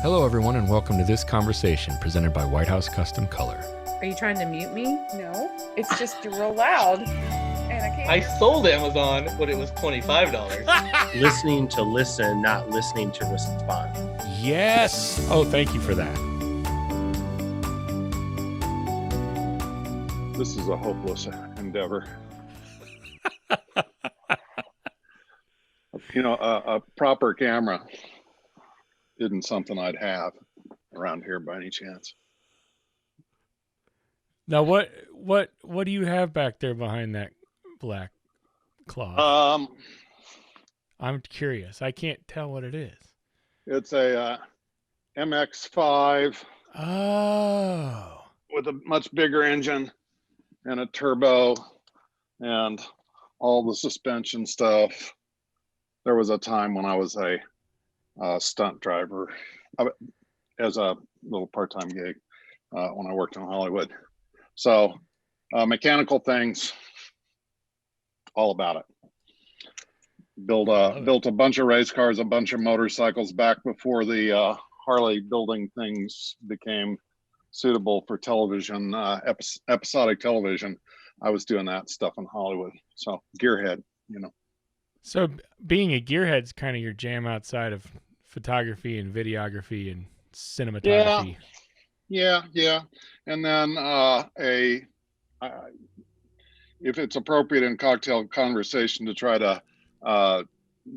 Hello, everyone, and welcome to this conversation presented by White House Custom Color. Are you trying to mute me? No, it's just real loud, and I can't. I sold Amazon when it was $25. Listening to listen, not listening to respond. Yes! Oh, thank you for that. This is a hopeless endeavor. A proper camera isn't something I'd have around here by any chance. Now, what do you have back there behind that black cloth? I'm curious. I can't tell what it is. It's a MX-5 Oh. with a much bigger engine and a turbo and all the suspension stuff. There was a time when I was a stunt driver as a little part-time gig when I worked in Hollywood. So mechanical things, all about it. Built a bunch of race cars, a bunch of motorcycles back before the Harley building things became suitable for television, episodic television. I was doing that stuff in Hollywood. So Gearhead, So being a gearhead's kind of your jam outside of photography and videography and cinematography. Yeah. And then if it's appropriate in cocktail conversation to try to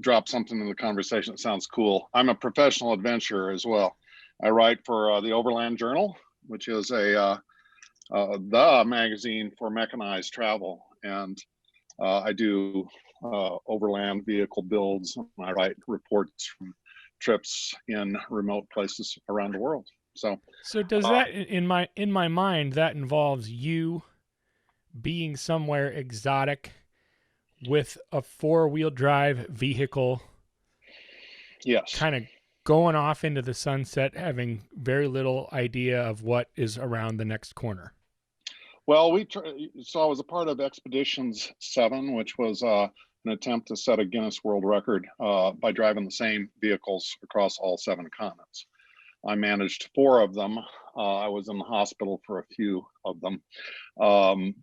drop something in the conversation that sounds cool. I'm a professional adventurer as well. I write for the Overland Journal, which is the magazine for mechanized travel, and I do overland vehicle builds. I write reports from trips in remote places around the world. So does that in my mind that involves you being somewhere exotic with a 4-wheel drive vehicle? Yes. Kind of going off into the sunset, having very little idea of what is around the next corner. Well, so I was a part of Expeditions 7, which was an attempt to set a Guinness World Record by driving the same vehicles across all 7 continents. I managed 4 of them. I was in the hospital for a few of them.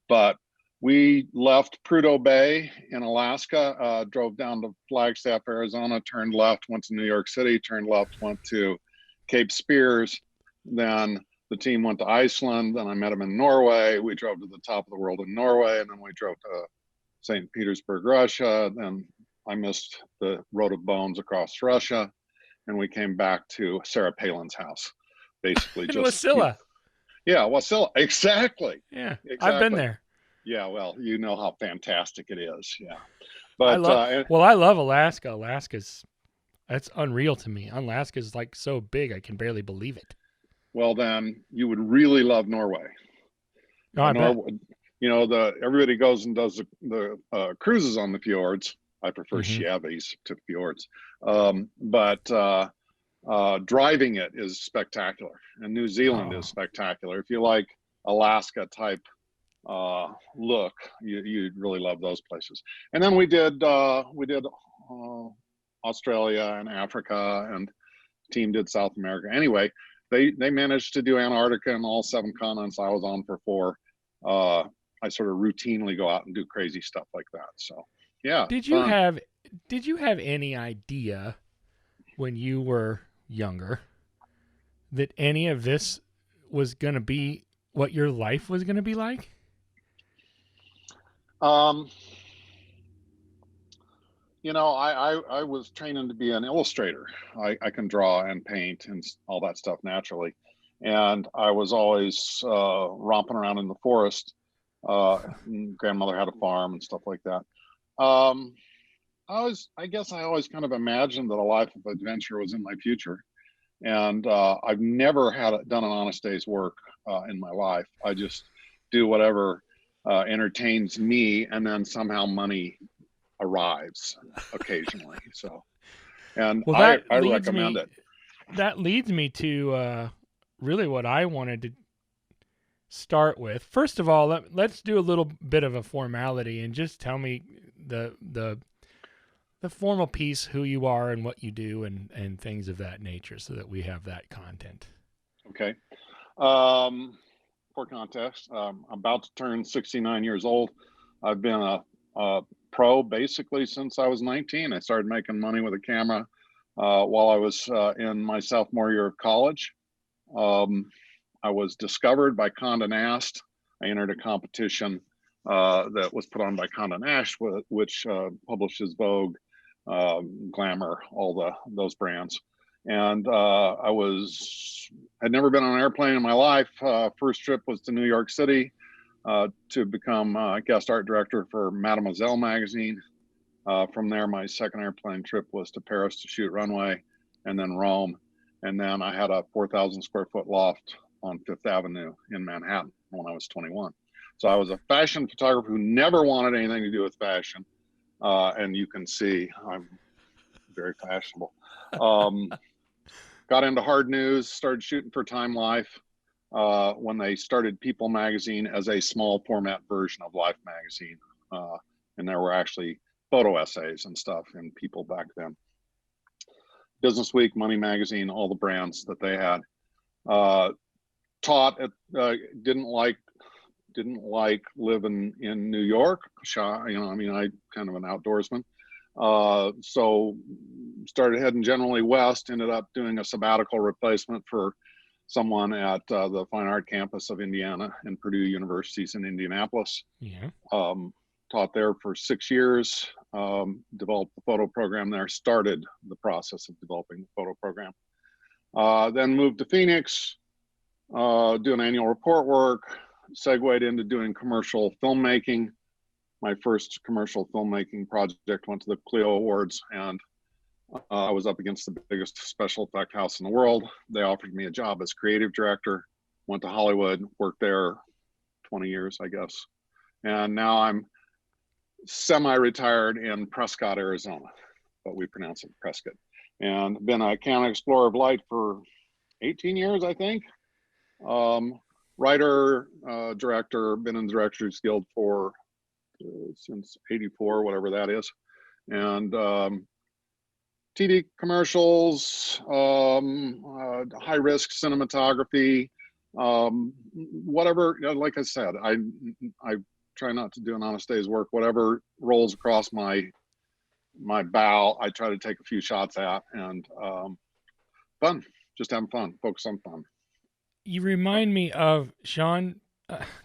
But we left Prudhoe Bay in Alaska, drove down to Flagstaff, Arizona, turned left, went to New York City, turned left, went to Cape Spears. Then the team went to Iceland. Then I met them in Norway. We drove to the top of the world in Norway, and then we drove to St. Petersburg, Russia. Then I missed the Road of Bones across Russia. And we came back to Sarah Palin's house, basically. In Wasilla. Yeah, Wasilla, exactly. Yeah, exactly. I've been there. Yeah, well, you know how fantastic it is. Yeah, but I love Alaska. That's unreal to me. Alaska's like so big, I can barely believe it. Well, then you would really love Norway. No, I bet. Everybody goes and does the cruises on the fjords. I prefer Chevys to fjords, but driving it is spectacular, and New Zealand is spectacular. If you like Alaska type look, you'd really love those places. And then we did Australia and Africa, and the team did South America. Anyway, they managed to do Antarctica and all 7 continents. I was on for 4. I sort of routinely go out and do crazy stuff like that. So yeah. Did you have any idea when you were younger that any of this was going to be what your life was going to be like? I was training to be an illustrator. I can draw and paint and all that stuff naturally. And I was always romping around in the forest. Grandmother had a farm and stuff like that. I guess I always kind of imagined that a life of adventure was in my future. And I've never done an honest day's work in my life. I just do whatever entertains me, and then somehow money arrives occasionally. So, and I recommend it. That leads me to really what I wanted to start with. First of all, let's do a little bit of a formality and just tell me the the formal piece, who you are and what you do, and things of that nature, so that we have that content. Okay. For context, I'm about to turn 69 years old. I've been a pro basically since I was 19. I started making money with a camera while I was in my sophomore year of college. I was discovered by Condé Nast. I entered a competition that was put on by Condé Nast, which publishes Vogue, Glamour, all those brands. And had never been on an airplane in my life. First trip was to New York City to become guest art director for Mademoiselle magazine. From there, my second airplane trip was to Paris to shoot runway, and then Rome. And then I had a 4,000 square foot loft on Fifth Avenue in Manhattan when I was 21. So I was a fashion photographer who never wanted anything to do with fashion. And you can see I'm very fashionable. Got into hard news, started shooting for Time Life when they started People magazine as a small format version of Life magazine. And there were actually photo essays and stuff in People back then. Business Week, Money magazine, all the brands that they had. Taught at, didn't like living in New York. I kind of an outdoorsman. So started heading generally west, ended up doing a sabbatical replacement for someone at the Fine Art campus of Indiana and Purdue University's in Indianapolis. Yeah. Taught there for 6 years, developed the photo program there, started the process of developing the photo program. Then moved to Phoenix, doing annual report work, segued into doing commercial filmmaking. My first commercial filmmaking project went to the Clio Awards, and I was up against the biggest special effect house in the world. They offered me a job as creative director, went to Hollywood, worked there 20 years, I guess. And now I'm semi-retired in Prescott, Arizona, but we pronounce it Prescott. And been a Canon Explorer of Light for 18 years, I think. Writer, director, been in the Directors Guild for since 84, whatever that is. And TV commercials, high risk cinematography, whatever, like I said, I try not to do an honest day's work. Whatever rolls across my bow, I try to take a few shots at, and fun, just having fun, focus on fun. You remind me of Sean,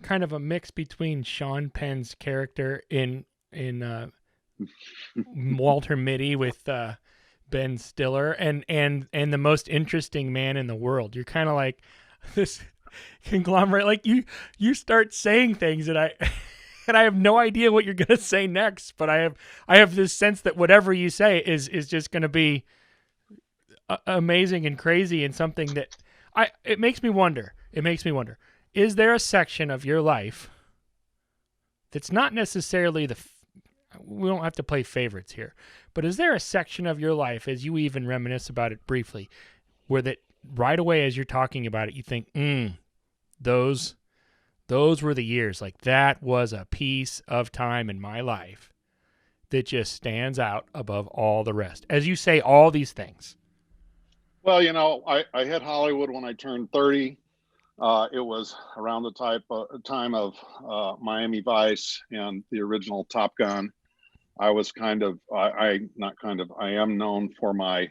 kind of a mix between Sean Penn's character in Walter Mitty with Ben Stiller and the most interesting man in the world. You're kind of like this conglomerate. Like you start saying things that I have no idea what you're gonna say next, but I have this sense that whatever you say is just gonna be amazing and crazy, and something that it makes me wonder. Is there a section of your life that's not necessarily we don't have to play favorites here, but is there a section of your life, as you even reminisce about it briefly, where that right away as you're talking about it, you think, those were the years, like that was a piece of time in my life that just stands out above all the rest, as you say all these things? Well, I hit Hollywood when I turned 30. It was around the time of Miami Vice and the original Top Gun. I was I am known for my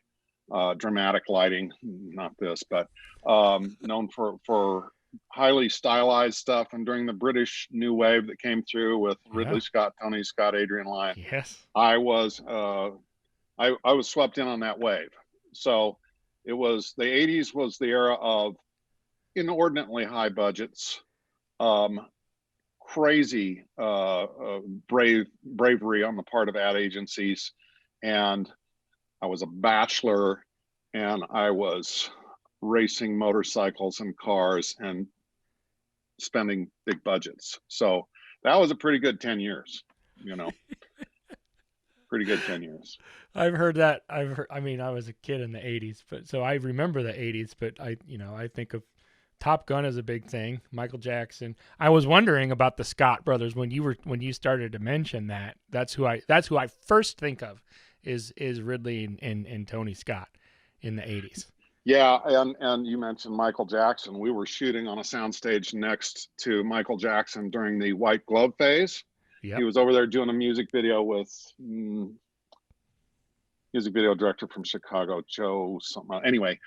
dramatic lighting, not this, but known for highly stylized stuff. And during the British New Wave that came through with Ridley Scott, Tony Scott, Adrian Lyne, yes, I was swept in on that wave. So it was the 80s was the era of inordinately high budgets, crazy bravery on the part of ad agencies, and I was a bachelor, and I was racing motorcycles and cars and spending big budgets. So that was a pretty good 10 years, pretty good 10 years. I've heard that. I was a kid in the 80s, but so I remember the 80s, but I think of Top Gun as a big thing. Michael Jackson. I was wondering about the Scott brothers when you started to mention that. That's who I first think of is Ridley and Tony Scott in the 80s. Yeah, and you mentioned Michael Jackson. We were shooting on a soundstage next to Michael Jackson during the White Glove phase. Yep. He was over there doing a music video with music video director from Chicago, Joe something. Anyway,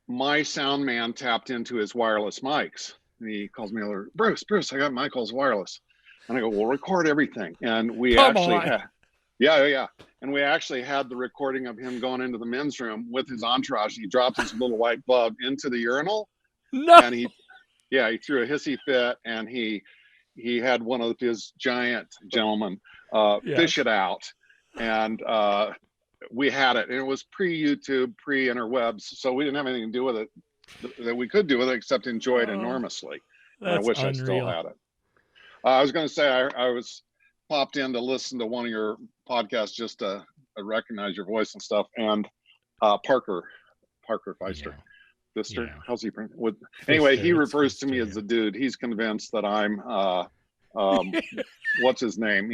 my sound man tapped into his wireless mics. And he calls me over, Bruce, I got Michael's wireless. And I go, well, record everything. And we yeah. And we actually had the recording of him going into the men's room with his entourage. He dropped his little white glove into the urinal. No. And he threw a hissy fit, and he had one of his giant gentlemen fish it out. And we had it. And it was pre-YouTube, pre-interwebs. So we didn't have anything to do with it that we could do with it except enjoy it enormously. I wish I still had it. I was going to say, I was popped in to listen to one of your podcasts just to recognize your voice and stuff. And Parker Feister. Fister, how's he with? Anyway, he refers to me as the dude. He's convinced that I'm, what's his name?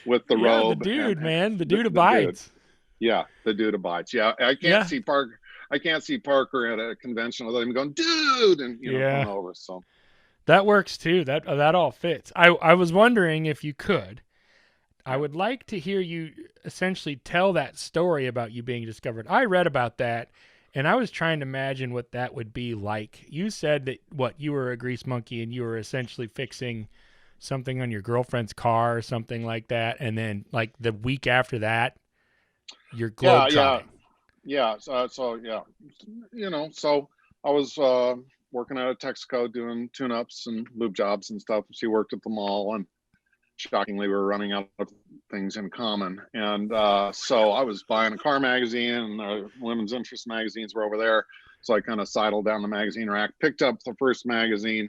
With the robe. The dude, man. The dude abides. Yeah, the dude abides. Yeah, I can't see Parker. I can't see Parker at a convention without him going, dude, and coming over. So that works too. That all fits. I was wondering if you could. I would like to hear you essentially tell that story about you being discovered. I read about that, and I was trying to imagine what that would be like. You said that you were a grease monkey, and you were essentially fixing something on your girlfriend's car or something like that, and then like the week after that, you're globetrotting. Yeah. So I was working at a Texaco doing tune-ups and lube jobs and stuff. She worked at the mall, and shockingly, we were running out of things in common. And so I was buying a car magazine, and the women's interest magazines were over there. So I kind of sidled down the magazine rack, picked up the first magazine,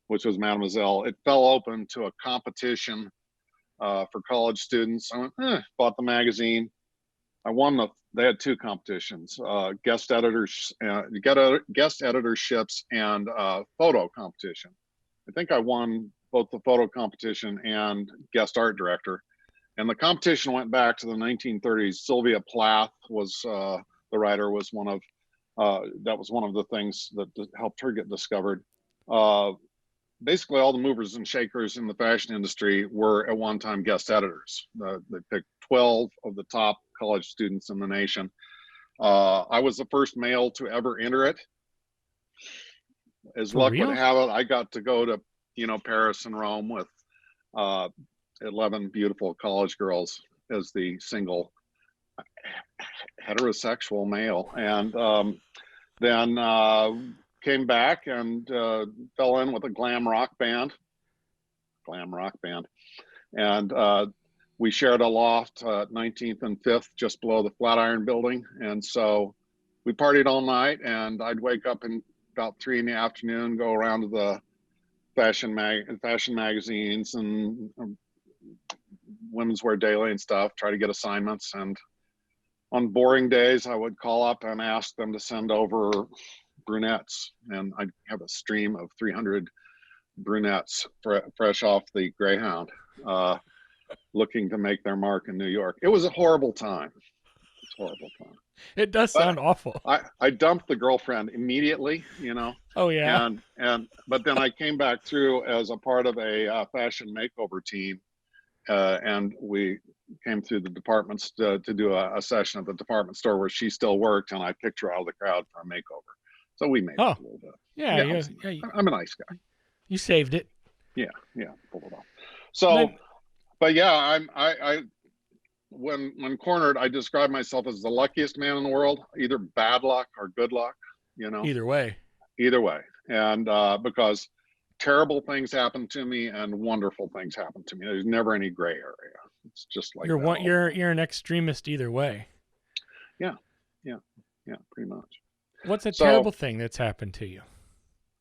which was Mademoiselle. It fell open to a competition for college students. I went, bought the magazine. I won they had two competitions, guest editorships and photo competition. I think I won both the photo competition and guest art director. And the competition went back to the 1930s. Sylvia Plath was the writer, was one of the things that helped her get discovered. Basically, all the movers and shakers in the fashion industry were at one time guest editors. They picked 12 of the top college students in the nation. I was the first male to ever enter it. As luck would have it, I got to go to Paris and Rome with 11 beautiful college girls as the single heterosexual male, and then came back and fell in with a glam rock band, and we shared a loft at 19th and 5th, just below the Flatiron Building, and so we partied all night. And I'd wake up in about 3 in the afternoon, go around to the fashion magazines and Women's Wear Daily and stuff, try to get assignments. And on boring days, I would call up and ask them to send over brunettes, and I'd have a stream of 300 brunettes fresh off the Greyhound, looking to make their mark in New York. It was a horrible time. It's a horrible time. It does sound awful. I dumped the girlfriend immediately, Oh yeah. But then I came back through as a part of a fashion makeover team, and we came through the departments to do a session at the department store where she still worked, and I picked her out of the crowd for a makeover. So we made it a little bit. Yeah. I'm a nice guy. You saved it. Yeah, pulled it off. So, but yeah, I when cornered, I describe myself as the luckiest man in the world, either bad luck or good luck, Either way. And because terrible things happen to me and wonderful things happen to me. There's never any gray area. It's just like you're an extremist either way. Yeah, pretty much. What's a terrible thing that's happened to you?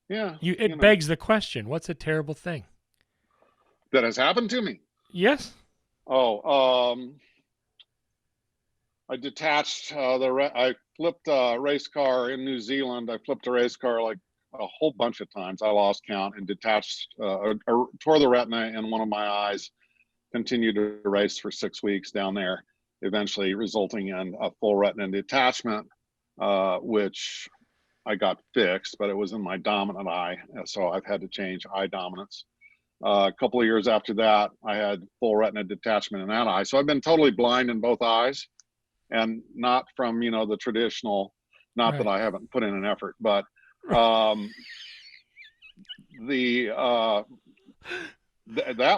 Yeah. It begs the question, what's a terrible thing that has happened to me? Yes. I detached I flipped a race car in New Zealand. I flipped a race car like a whole bunch of times. I lost count, and detached, tore the retina in one of my eyes, continued to race for 6 weeks down there. eventually resulting in a full retina detachment, which I got fixed, but it was in my dominant eye. So I've had to change eye dominance. A couple of years after that, I had full retina detachment in that eye. So I've been totally blind in both eyes, and not from, the traditional, not that Right. I haven't put in an effort, but um, that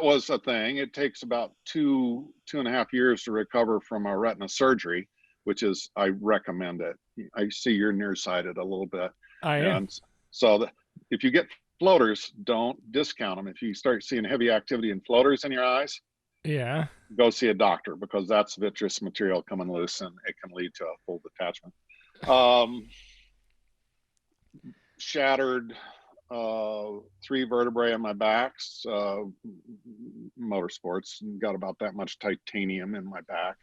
was a thing. It takes about 2.5 years to recover from a retina surgery, which is, I recommend it. I see you're nearsighted a little bit. I am. And so if you get floaters, don't discount them. If you start seeing heavy activity in floaters in your eyes, Yeah. go see a doctor, because that's vitreous material coming loose and it can lead to a full detachment. Shattered 3 vertebrae in my backs, motorsports, got about that much titanium in my back.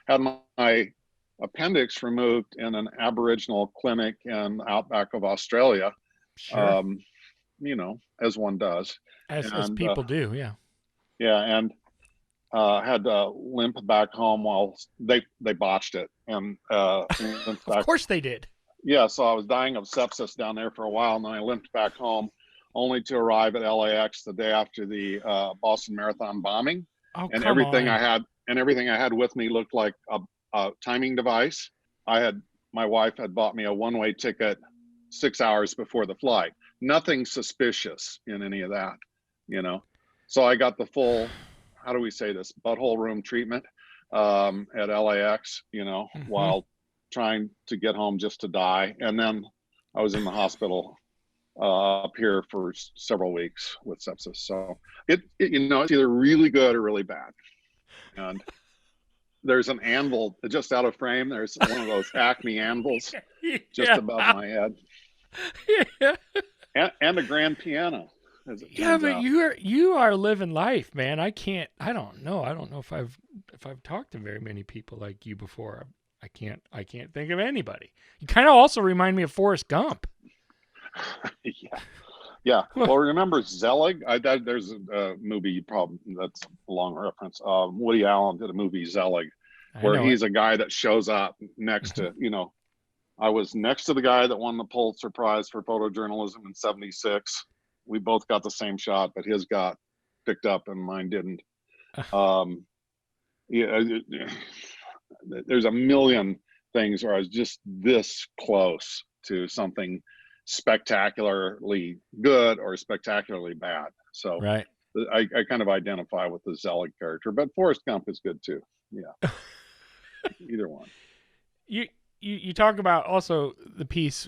Had my appendix removed in an Aboriginal clinic in the outback of Australia. Sure. As one does. As people do. Yeah. Yeah. And had to limp back home while they botched it, and limped back. Of course they did. Yeah, so I was dying of sepsis down there for a while, and then I limped back home, only to arrive at LAX the day after the Boston Marathon bombing. Oh, And come everything on. I had with me looked like a timing device. My wife had bought me a one-way ticket 6 hours before the flight. Nothing suspicious in any of that, So I got the full, how do we say this, butthole room treatment at LAX, while trying to get home just to die. And then I was in the hospital up here for several weeks with sepsis. So it's either really good or really bad. And there's an anvil just out of frame. There's one of those Acme anvils just above my head. Yeah. And a grand piano. Yeah, but you are living life, man. I don't know if I've talked to very many people like you before. I can't think of anybody. You kind of also remind me of Forrest Gump. Yeah. Well, remember Zelig? There's a movie, probably that's a long reference. Woody Allen did a movie, Zelig, where he's a guy that shows up next to, I was next to the guy that won the Pulitzer Prize for photojournalism in '76. We both got the same shot, but his got picked up and mine didn't. There's a million things where I was just this close to something spectacularly good or spectacularly bad. So right. I kind of identify with the Zelig character, but Forrest Gump is good too. Yeah. Either one. You talk about also the piece,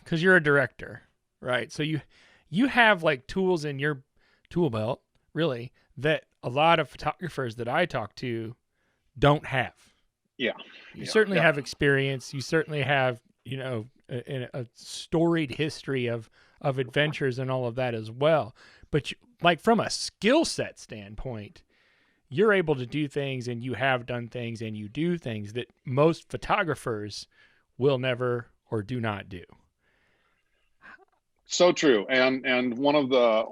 because you're a director, right? So you have like tools in your tool belt, really, that a lot of photographers that I talk to don't have. Yeah. You certainly have experience. You certainly have, a storied history of adventures and all of that as well. But like from a skill set standpoint, you're able to do things, and you have done things, and you do things that most photographers will never or do not do. So true. And one of the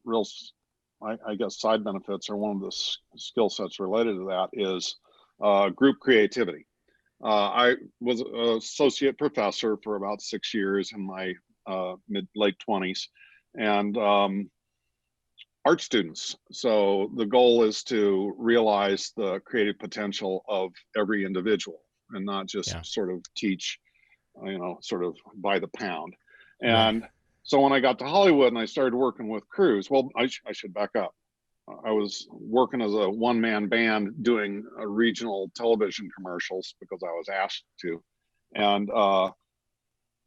real, I guess, side benefits, or one of the skill sets related to that, is group creativity. I was an associate professor for about 6 years in my late 20s, and art students. So the goal is to realize the creative potential of every individual, and not just sort of teach, sort of by the pound. And so when I got to Hollywood and I started working with crews, well, I should back up. I was working as a one-man band doing regional television commercials because I was asked to. And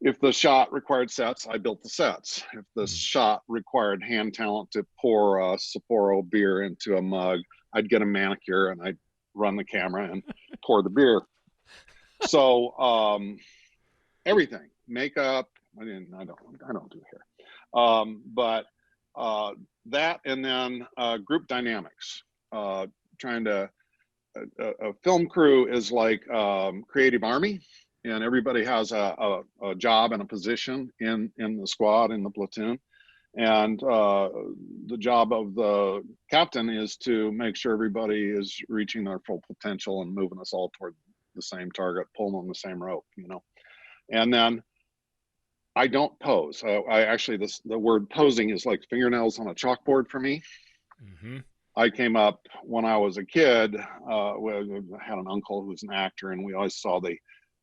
if the shot required sets, I built the sets. If the shot required hand talent to pour a Sapporo beer into a mug, I'd get a manicure and I'd run the camera and pour the beer. So everything, makeup. I don't do hair, but that, and then group dynamics. Trying to a film crew is like creative army, and everybody has a job and a position in the squad, in the platoon. And the job of the captain is to make sure everybody is reaching their full potential and moving us all toward the same target, pulling on the same rope, you know. And then I don't pose. I actually, the word posing is like fingernails on a chalkboard for me. Mm-hmm. I came up when I was a kid. We had an uncle who was an actor, and we always saw the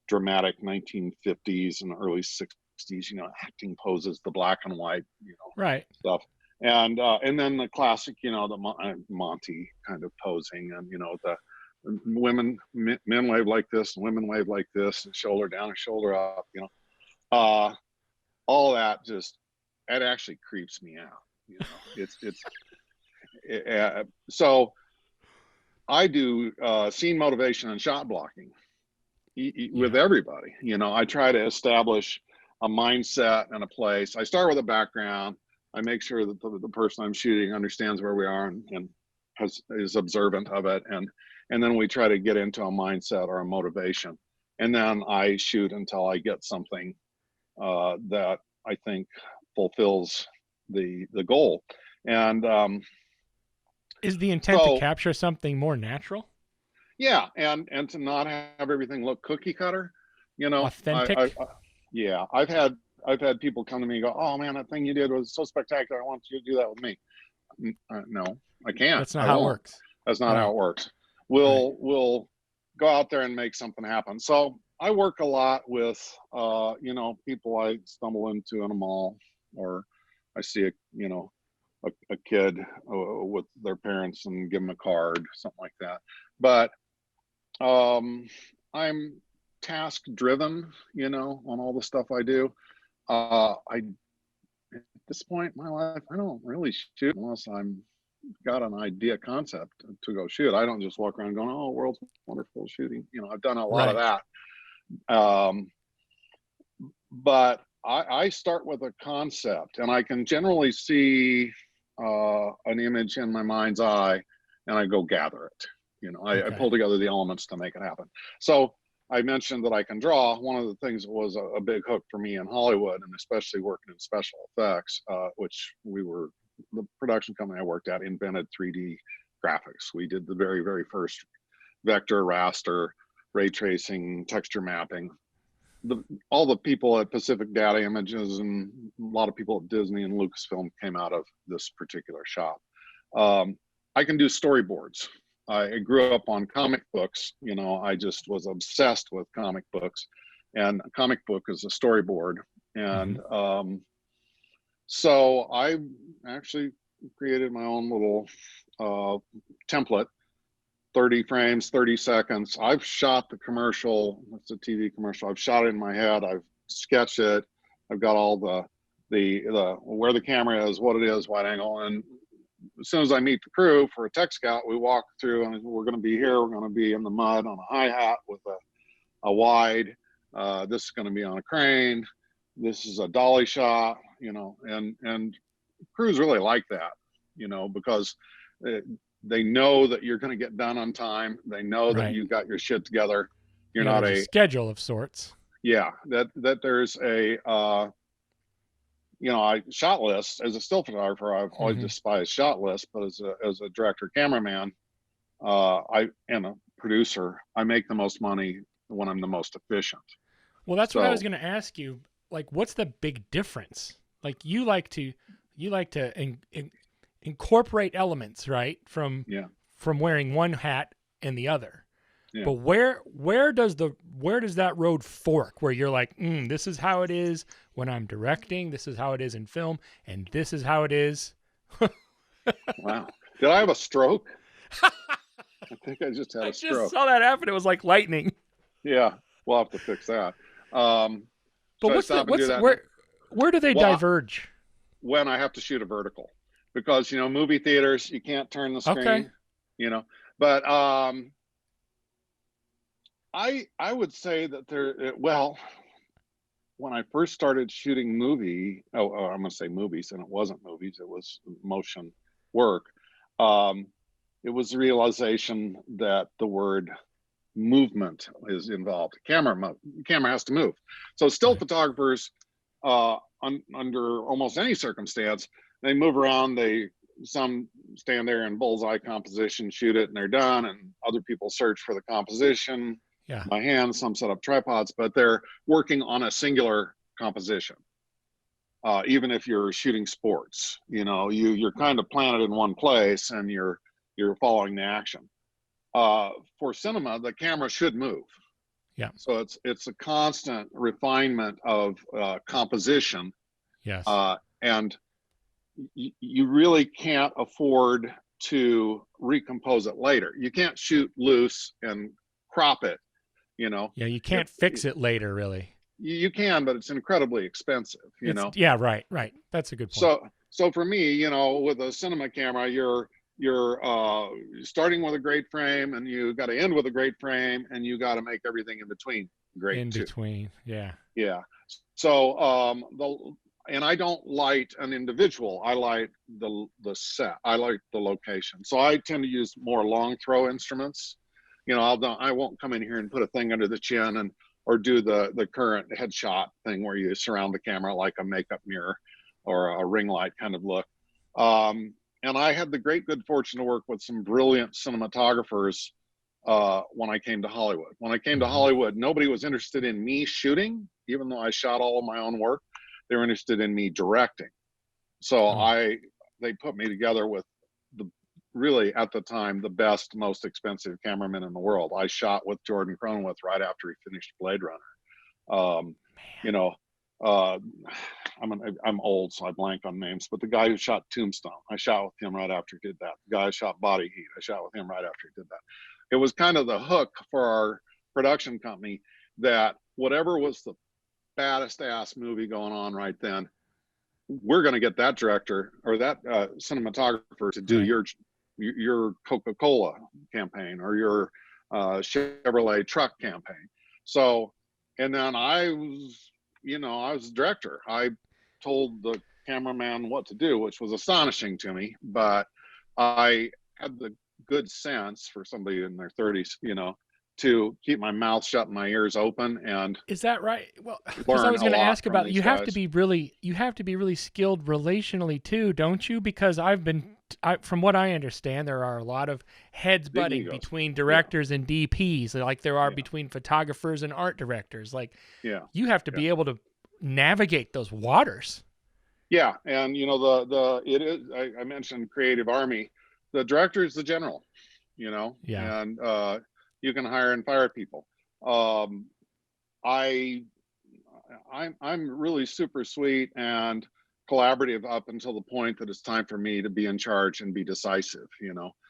dramatic 1950s and early 60s, you know, acting poses, the black and white, you know, Right. stuff. And then the classic, you know, the Monty kind of posing, and you know, the men wave like this, and women wave like this, and shoulder down and shoulder up, you know. All that just, it actually creeps me out, you know. So I do scene motivation and shot blocking with everybody. You know, I try to establish a mindset and a place. I start with a background. I make sure that the person I'm shooting understands where we are and is observant of it, and then we try to get into a mindset or a motivation, and then I shoot until I get something that I think fulfills the goal. And is the intent to capture something more natural? Yeah, and to not have everything look cookie cutter, you know. Authentic. Yeah, I've had people come to me and go, "Oh man, that thing you did was so spectacular. I want you to do that with me." No, I can't. That's not how it works. That's not how it works. We'll go out there and make something happen. So I work a lot with, you know, people I stumble into in a mall, or I see a kid with their parents and give them a card, something like that. But I'm task driven, you know, on all the stuff I do. At this point in my life, I don't really shoot unless I'm got an idea concept to go shoot. I don't just walk around going, "Oh, world's wonderful shooting." You know, I've done a lot of that. But I start with a concept, and I can generally see an image in my mind's eye, and I go gather it. You know, I pull together the elements to make it happen. So I mentioned that I can draw. One of the things that was a big hook for me in Hollywood, and especially working in special effects, which the production company I worked at invented 3D graphics. We did the very, very first vector, raster, ray tracing, texture mapping. All the people at Pacific Data Images and a lot of people at Disney and Lucasfilm came out of this particular shop. I can do storyboards. I grew up on comic books. You know, I just was obsessed with comic books, and a comic book is a storyboard. And so I actually created my own little template, 30 frames, 30 seconds. I've shot the commercial. It's a TV commercial. I've shot it in my head. I've sketched it. I've got all the where the camera is, what it is, wide angle. And as soon as I meet the crew for a tech scout, we walk through, and we're going to be here. We're going to be in the mud on a hi-hat with a wide. This is going to be on a crane. This is a dolly shot, you know, and crews really like that, you know, because they know that you're going to get done on time. They know that you got your shit together. You're not a schedule of sorts. Yeah, that there's a you know, I shot lists as a still photographer. I've always despised shot lists, but as a director cameraman, I am a producer. I make the most money when I'm the most efficient. Well, that's what I was going to ask you. Like, what's the big difference? Like, you like to incorporate elements, right? From wearing one hat and the other. Yeah. But where does that road fork, where you're like, this is how it is when I'm directing, this is how it is in film, and this is how it is? Wow. Did I have a stroke? I think I just had a stroke. I just saw that happen. It was like lightning. Yeah, we'll have to fix that. But where do they diverge? When I have to shoot a vertical, because, you know, movie theaters, you can't turn the screen, you know, but I would say that when I first started shooting I'm going to say movies, and it wasn't movies, it was motion work. It was the realization that the word movement is involved. Camera has to move. So still photographers under almost any circumstance. They move around. Some stand there in bullseye composition, shoot it, and they're done. And other people search for the composition by hand. Some set up tripods, but they're working on a singular composition. Even if you're shooting sports, you're kind of planted in one place and you're following the action. For cinema, the camera should move. Yeah. So it's a constant refinement of composition. Yes. And you really can't afford to recompose it later. You can't shoot loose and crop it, Yeah, you can't fix it later, really. You can, but it's incredibly expensive, Yeah, right. That's a good point. So for me, with a cinema camera, you're starting with a great frame, and you got to end with a great frame, and you got to make everything in between great too. Yeah. So and I don't light an individual. I light the set. I light the location. So I tend to use more long throw instruments. I won't come in here and put a thing under the chin or do the current headshot thing where you surround the camera like a makeup mirror or a ring light kind of look. And I had the great good fortune to work with some brilliant cinematographers when I came to Hollywood. When I came to Hollywood, nobody was interested in me shooting, even though I shot all of my own work. They were interested in me directing. So they put me together with really at the time, the best, most expensive cameraman in the world. I shot with Jordan Cronenweth right after he finished Blade Runner. I'm old, so I blank on names, but the guy who shot Tombstone, I shot with him right after he did that. The guy who shot Body Heat, I shot with him right after he did that. It was kind of the hook for our production company that whatever was the baddest ass movie going on right then, we're going to get that director or that cinematographer to do your Coca-Cola campaign or your Chevrolet truck campaign. So, and then I was director. I told the cameraman what to do, which was astonishing to me, but I had the good sense for somebody in their 30s, to keep my mouth shut and my ears open. And is that right? Well, because I was going to ask about you have to be really skilled relationally too, don't you? Because from what I understand, there are a lot of heads butting between directors and DPs, like there are between photographers and art directors. Like, you have to be able to navigate those waters. Yeah, and I mentioned Creative Army. The director is the general, and you can hire and fire people. I'm really super sweet and collaborative up until the point that it's time for me to be in charge and be decisive,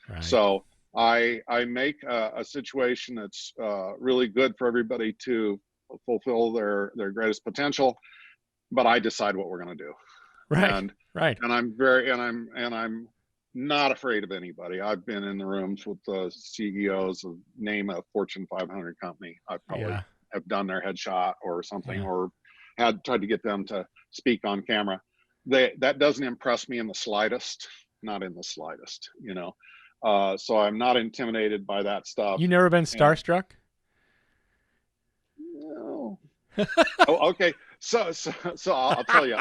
Right. So I make a situation that's really good for everybody to fulfill their greatest potential, but I decide what we're going to do. Right. And I'm not afraid of anybody. I've been in the rooms with the CEOs of name a Fortune 500 company. I probably have done their headshot or something, or had tried to get them to speak on camera. That doesn't impress me in the slightest, not in the slightest, so I'm not intimidated by that stuff. You never been starstruck? No. Okay. So I'll tell you,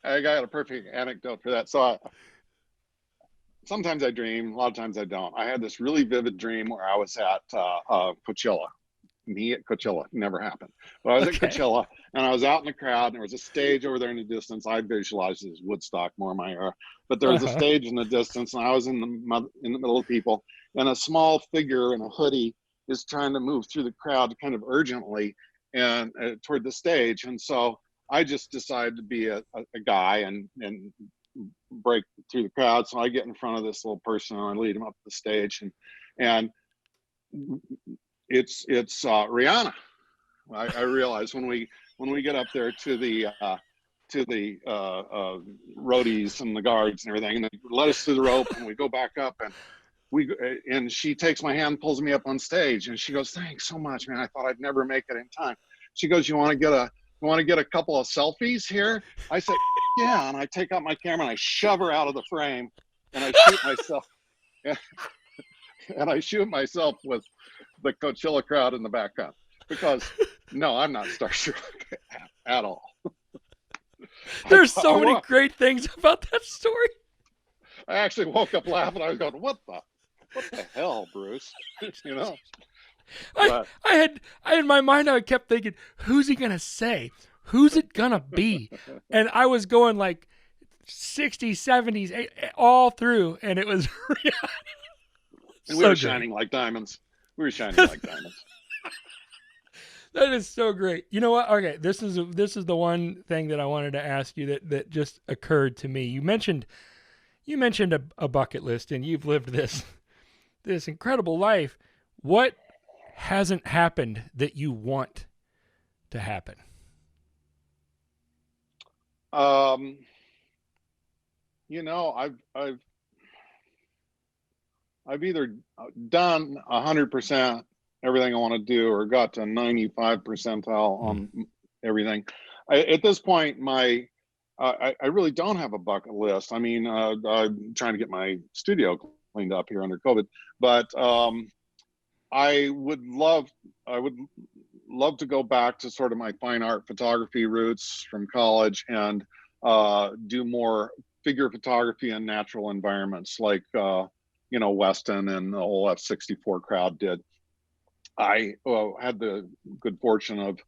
I got a perfect anecdote for that. So sometimes I dream, a lot of times I don't. I had this really vivid dream where I was at Coachella. Me at Coachella, never happened. But I was at Coachella and I was out in the crowd and there was a stage over there in the distance. I visualized it as Woodstock, more my era. But there was a stage in the distance and I was in the middle of people, and a small figure in a hoodie is trying to move through the crowd kind of urgently and toward the stage. And so I just decided to be a guy and break through the crowd. So I get in front of this little person and I lead him up the stage, and it's Rihanna. I realize when we get up there to the roadies and the guards and everything, and they let us through the rope and we go back up, and she takes my hand, pulls me up on stage, and she goes, "Thanks so much, man. I thought I'd never make it in time." She goes, "You want to get a couple of selfies here?" I said, "Yeah," and I take out my camera and I shove her out of the frame and I shoot myself. And I shoot myself with the Coachella crowd in the background because no, I'm not starstruck at all. There's so many I great things about that story. actually woke up laughing. I was going, what the hell, Bruce? You know, but I had in my mind, I kept thinking, who's he gonna say? Who's it gonna be? And I was going like 60s, 70s, all through, and it was and so we were great. shining like diamonds. We were shining like diamonds. That is so great. You know what? Okay, this is the one thing that I wanted to ask you that just occurred to me. You mentioned a bucket list, and you've lived this incredible life. What hasn't happened that you want to happen? You know, I've either done 100% everything I want to do, or got to 95 percentile on everything. At this point, I really don't have a bucket list. I mean, I'm trying to get my studio cleaned up here under COVID, but I would love to go back to sort of my fine art photography roots from college and do more figure photography in natural environments, like you know, Weston and the whole F-64 crowd did. I had the good fortune of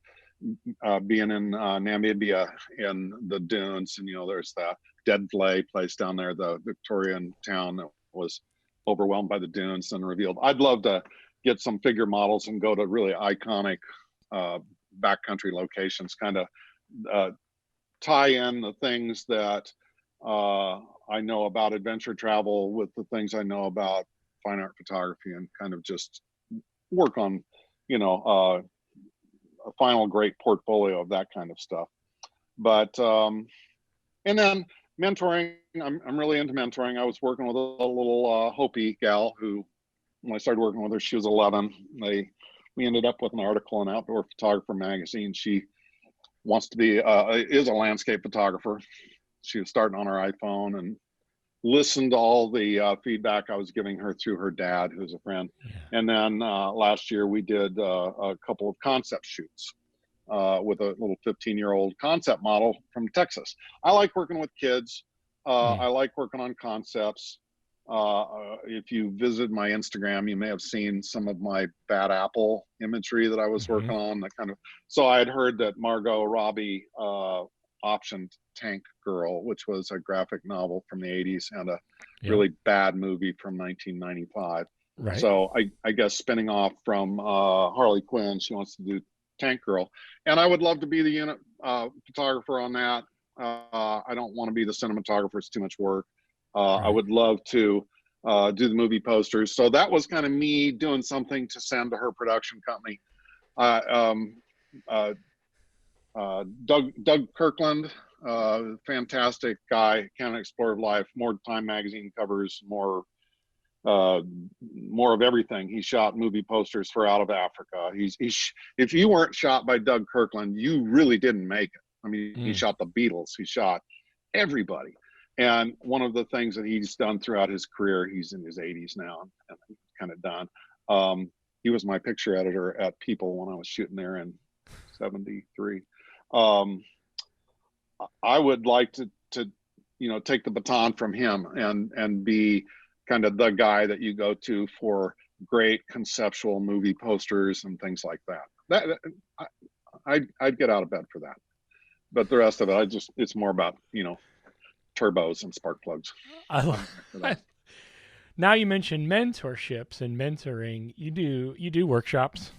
being in Namibia in the dunes, and you know, there's the Dead Flay place down there, the Victorian town that was overwhelmed by the dunes and revealed. I'd love to get some figure models and go to really iconic backcountry locations, kind of tie in the things that I know about adventure travel with the things I know about fine art photography, and kind of just work on, you know, a final great portfolio of that kind of stuff. But and then mentoring, I'm really into mentoring. I was working with a little Hopi gal who, when I started working with her, she was 11. We ended up with an article in Outdoor Photographer magazine. She wants to be is a landscape photographer. She was starting on her iPhone and listened to all the feedback I was giving her through her dad, who's a friend. Yeah. And then last year we did a couple of concept shoots with a little 15-year-old concept model from Texas. I like working with kids. I like working on concepts. If you visit my Instagram, you may have seen some of my bad apple imagery that I was working on. That kind of. So I had heard that Margot Robbie optioned Tank Girl, which was a graphic novel from the 80s and a really bad movie from 1995. Right. So I guess spinning off from Harley Quinn, she wants to do Tank Girl, and I would love to be the unit photographer on that. I don't want to be the cinematographer; it's too much work. I would love to do the movie posters. So that was kind of me doing something to send to her production company. Doug Kirkland, fantastic guy, Canada Explorer of Life, more Time magazine covers, more of everything. He shot movie posters for Out of Africa. If you weren't shot by Doug Kirkland, you really didn't make it. I mean, he shot the Beatles, he shot everybody. And one of the things that he's done throughout his career, he's in his 80s now and kind of done. He was my picture editor at People when I was shooting there in 73. I would like to you know, take the baton from him and be kind of the guy that you go to for great conceptual movie posters and things like that. I'd get out of bed for that. But the rest of it, it's more about, you know, turbos and spark plugs. I love that. Now you mentioned mentorships and mentoring. You do workshops.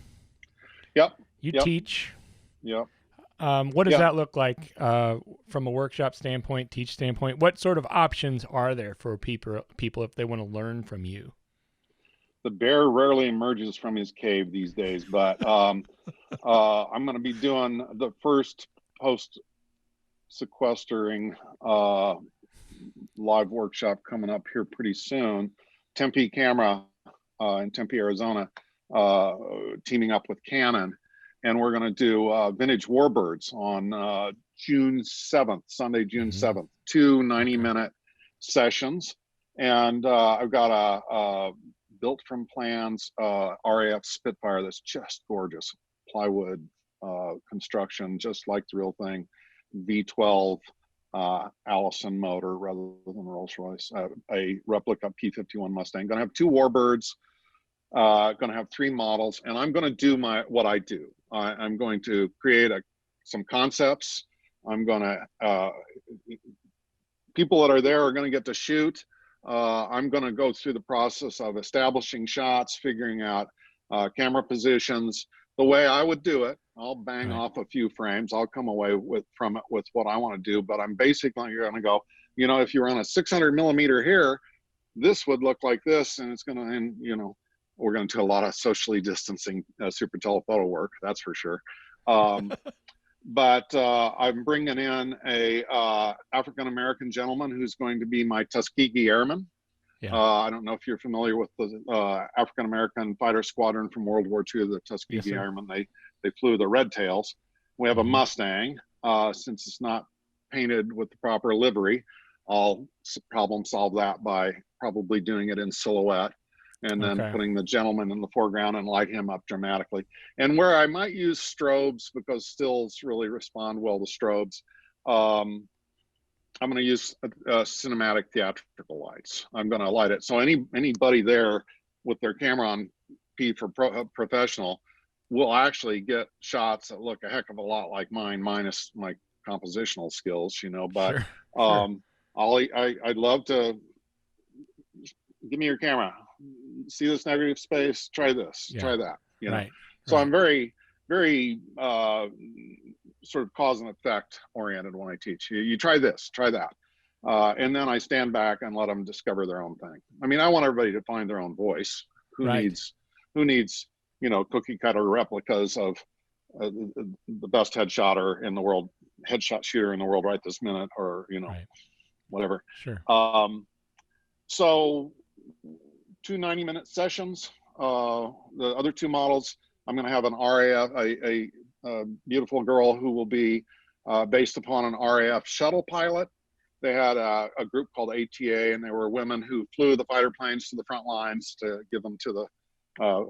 Yep. You teach. Yep. What does that look like from a workshop standpoint, teach standpoint? What sort of options are there for people if they want to learn from you? The bear rarely emerges from his cave these days, but I'm going to be doing the first post-sequestering live workshop coming up here pretty soon. Tempe Camera in Tempe, Arizona, teaming up with Canon. And we're going to do Vintage Warbirds on June 7th, Sunday, June 7th, 2 90-minute sessions. And I've got a built from plans RAF Spitfire that's just gorgeous. Plywood construction, just like the real thing. V12 Allison motor rather than Rolls-Royce, a replica P-51 Mustang. Going to have 2 Warbirds, going to have 3 models, and I'm going to do what I do. I'm going to create some concepts. I'm going to, people that are there are going to get to shoot. I'm going to go through the process of establishing shots, figuring out camera positions, the way I would do it. I'll bang off a few frames. I'll come away from it with what I want to do, but I'm basically going to go, you know, if you're on a 600 millimeter here, this would look like this, and it's going to, and you know, we're going to do a lot of socially distancing super telephoto work, that's for sure. But I'm bringing in a African-American gentleman who's going to be my Tuskegee Airman. Yeah. I don't know if you're familiar with the African-American fighter squadron from World War II, the Tuskegee Airmen. They flew the Red Tails. We have a Mustang. Since it's not painted with the proper livery, I'll problem solve that by probably doing it in silhouette and then putting the gentleman in the foreground and light him up dramatically. And where I might use strobes, because stills really respond well to strobes, I'm going to use cinematic theatrical lights. I'm going to light it. So anybody there with their camera on P for professional will actually get shots that look a heck of a lot like mine, minus my compositional skills, you know, but I'd love to, give me your camera. See this negative space, try this, try that, you know. So I'm very, very sort of cause and effect oriented when I teach. You try this, try that. And then I stand back and let them discover their own thing. I mean, I want everybody to find their own voice. Who needs, you know, cookie cutter replicas of the best headshot in the world, headshot shooter in the world right this minute, or, you know, whatever. So 2 90-minute sessions. The other 2 models, I'm going to have an RAF, a beautiful girl who will be based upon an RAF shuttle pilot. They had a group called ATA, and they were women who flew the fighter planes to the front lines to give them to the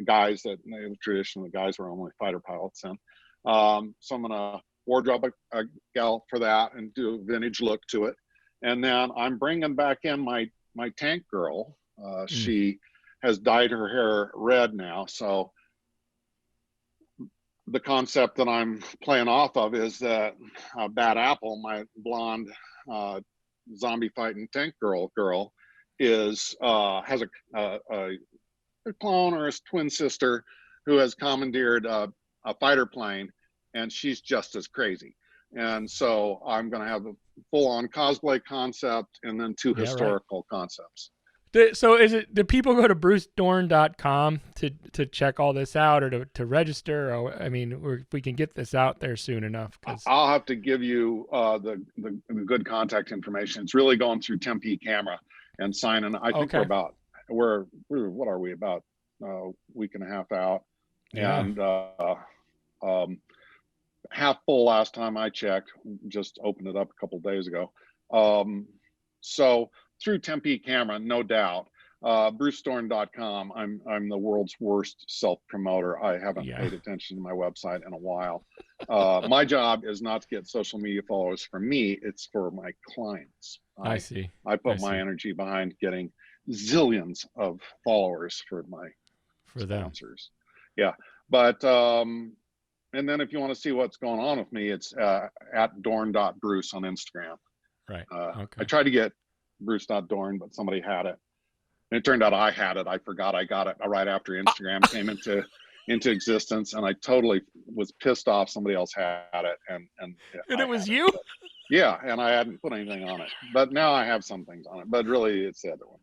guys that, traditionally, the guys were only fighter pilots then. So I'm going to wardrobe a gal for that and do a vintage look to it. And then I'm bringing back in my tank girl. She has dyed her hair red now. So the concept that I'm playing off of is that Bad Apple, my blonde zombie fighting tank girl is has a clone or a twin sister who has commandeered a fighter plane, and she's just as crazy. And so I'm going to have a full-on cosplay concept and then 2 historical concepts. So do people go to brucedorn.com to check all this out, or to register? Or, I mean, we can get this out there soon enough. I'll have to give you the good contact information. It's really going through Tempe Camera and signing. I think we're what are we, about a week and a half out, and half full last time I checked. Just opened it up a couple days ago. So through Tempe Camera, no doubt. BruceDorn.com. I'm the world's worst self-promoter. I haven't paid attention to my website in a while. My job is not to get social media followers for me. It's for my clients. I see. I put my energy behind getting zillions of followers for my sponsors. Yeah. But and then if you want to see what's going on with me, it's at dorn.bruce on Instagram. I tried to get Bruce.Dorn, but somebody had it. And it turned out I had it. I forgot I got it right after Instagram came into existence, and I totally was pissed off somebody else had it. And it was you? Yeah, and I hadn't put anything on it. But now I have some things on it. But really, it's the other one.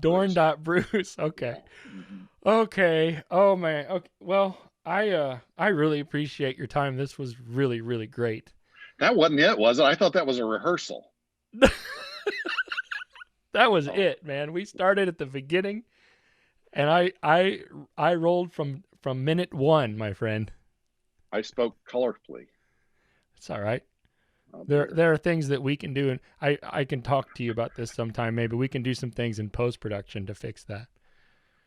Dorn.Bruce. Okay. Okay. Oh, man. Okay. Well, I really appreciate your time. This was really, really great. That wasn't it, was it? I thought that was a rehearsal. That was it, man. We started at the beginning, and I rolled from minute 1, my friend. I spoke colorfully. It's all right. There are things that we can do, and I can talk to you about this sometime. Maybe we can do some things in post-production to fix that.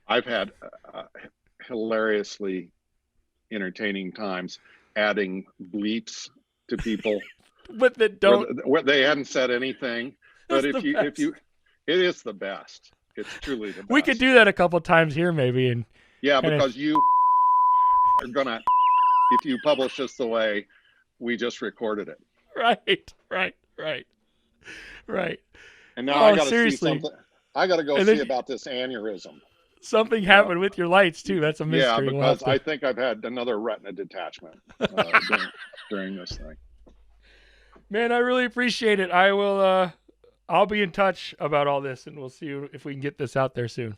I've had hilariously entertaining times adding bleeps to people but that don't. where they hadn't said anything. But That's the best. it is the best. It's truly the best. We could do that a couple times here, maybe, and Yeah, kinda- because you are gonna, if you publish this the way we just recorded it. Right. And now Oh, I gotta seriously. see something. I gotta go And see then- about this aneurysm. Something happened with your lights too. That's a mystery. Yeah, We'll because have to- I think I've had another retina detachment during this thing. Man, I really appreciate it. I will. I'll be in touch about all this, and we'll see if we can get this out there soon.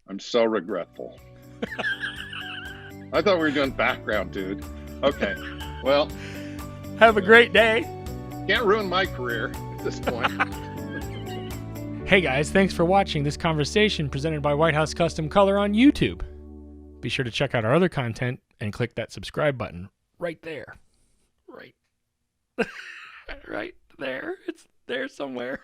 I'm so regretful. I thought we were doing background, dude. Okay, well, Have a great day. can't ruin my career at this point. Hey guys, thanks for watching this conversation presented by White House Custom Color on YouTube. Be sure to check out our other content and click that subscribe button right there. Right. Right there. It's there somewhere.